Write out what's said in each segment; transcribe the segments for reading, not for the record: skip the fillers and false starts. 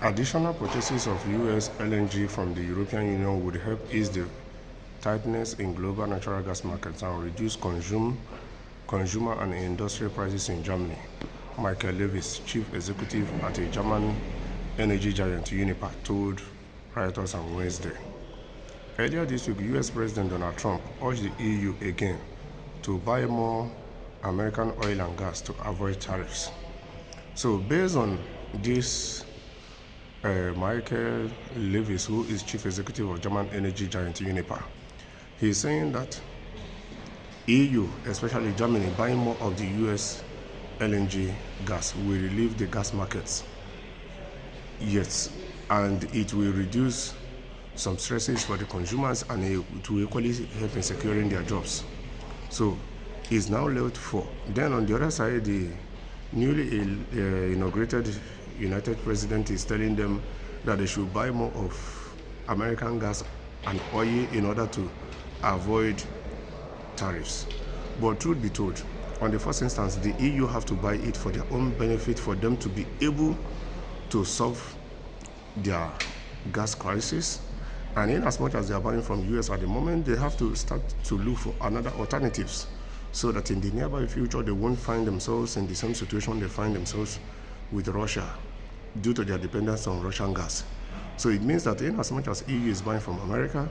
Additional purchases of US LNG from the European Union would help ease the tightness in global natural gas markets and reduce consumer and industrial prices in Germany. Michael Lewis, chief executive at a German energy giant Uniper, told Reuters on Wednesday. Earlier this week, US President Donald Trump urged the EU again to buy more American oil and gas to avoid tariffs. So based on this, Michael Lewis, who is chief executive of German energy giant Uniper, he is saying that EU, especially Germany, buying more of the US LNG gas will relieve the gas markets. Yes, and it will reduce some stresses for the consumers, and it will equally help in securing their jobs. So it's now left for. Then on the other side, the newly inaugurated United President is telling them that they should buy more of American gas and oil in order to avoid tariffs. But truth be told, on the first instance, the EU have to buy it for their own benefit, for them to be able to solve their gas crisis. And in as much as they are buying from US at the moment, they have to start to look for another alternatives, so that in the nearby future they won't find themselves in the same situation they find themselves with Russia due to their dependence on Russian gas. So it means that in as much as EU is buying from America,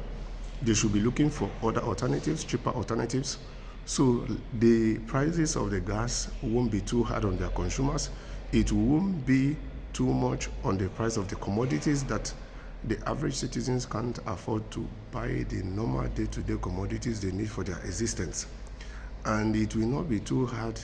they should be looking for other alternatives, cheaper alternatives, so the prices of the gas won't be too hard on their consumers. It won't be too much on the price of the commodities that the average citizens can't afford to buy the normal day-to-day commodities they need for their existence. And it will not be too hard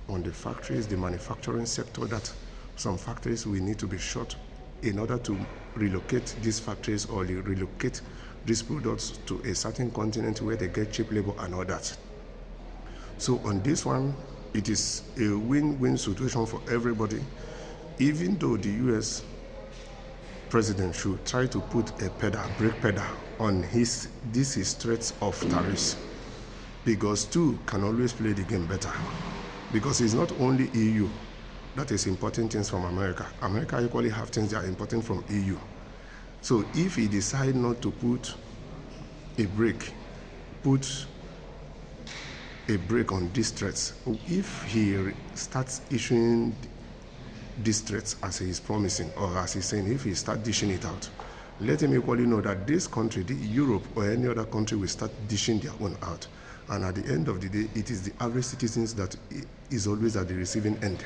on the factories, the manufacturing sector, that some factories will need to be shut in order to relocate these factories or relocate these products to a certain continent where they get cheap labor and all that. So on this one, it is a win-win situation for everybody, even though the US president should try to put a brake pedal on his threats of tariffs, because two can always play the game better. Because it's not only EU that is importing things from America. America equally have things that are importing from EU. So if he decide not to put a brake on these threats, if he starts issuing these threats as he is promising, or as he's saying, if he start dishing it out, let him equally know that this country, Europe or any other country, will start dishing their own out. And at the end of the day, it is the average citizens that is always at the receiving end.